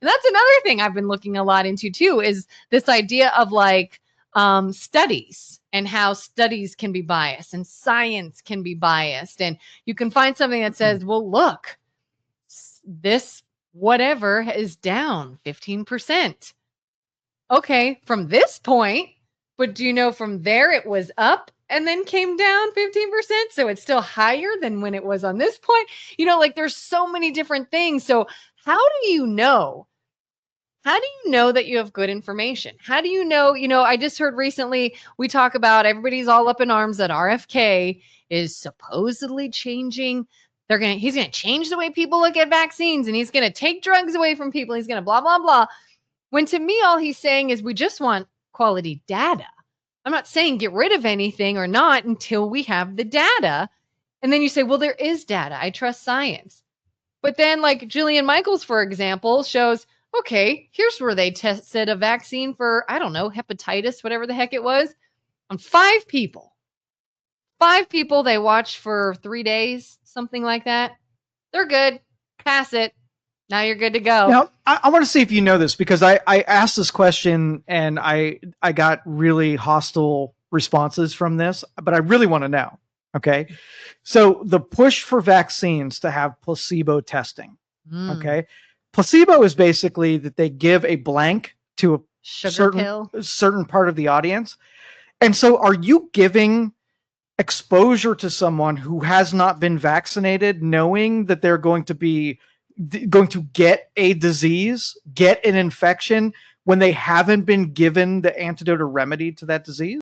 And that's another thing I've been looking a lot into too, is this idea of like studies and how studies can be biased and science can be biased. And you can find something that says, well, look, this whatever is down 15%. Okay, from this point, but do you know from there it was up and then came down 15%? So it's still higher than when it was on this point. You know, like there's so many different things. So how do you know? How do you know that you have good information? How do you know? I just heard recently we talk about everybody's all up in arms that RFK is supposedly changing. He's gonna change the way people look at vaccines, and he's gonna take drugs away from people. He's gonna blah blah blah. When to me, all he's saying is we just want quality data. I'm not saying get rid of anything or not until we have the data. And then you say, well, there is data. I trust science. But then, like Jillian Michaels, for example, shows, okay, here's where they tested a vaccine for, I don't know, hepatitis, whatever the heck it was, on 5 people. 5 people they watched for 3 days, something like that. They're good. Pass it. Now you're good to go. Now, I want to see if you know this, because I asked this question and I got really hostile responses from this, but I really want to know. Okay. So the push for vaccines to have placebo testing. Okay. Placebo is basically that they give a blank to a certain part of the audience. And so are you giving exposure to someone who has not been vaccinated, knowing that they're going to get a disease, get an infection, when they haven't been given the antidote or remedy to that disease?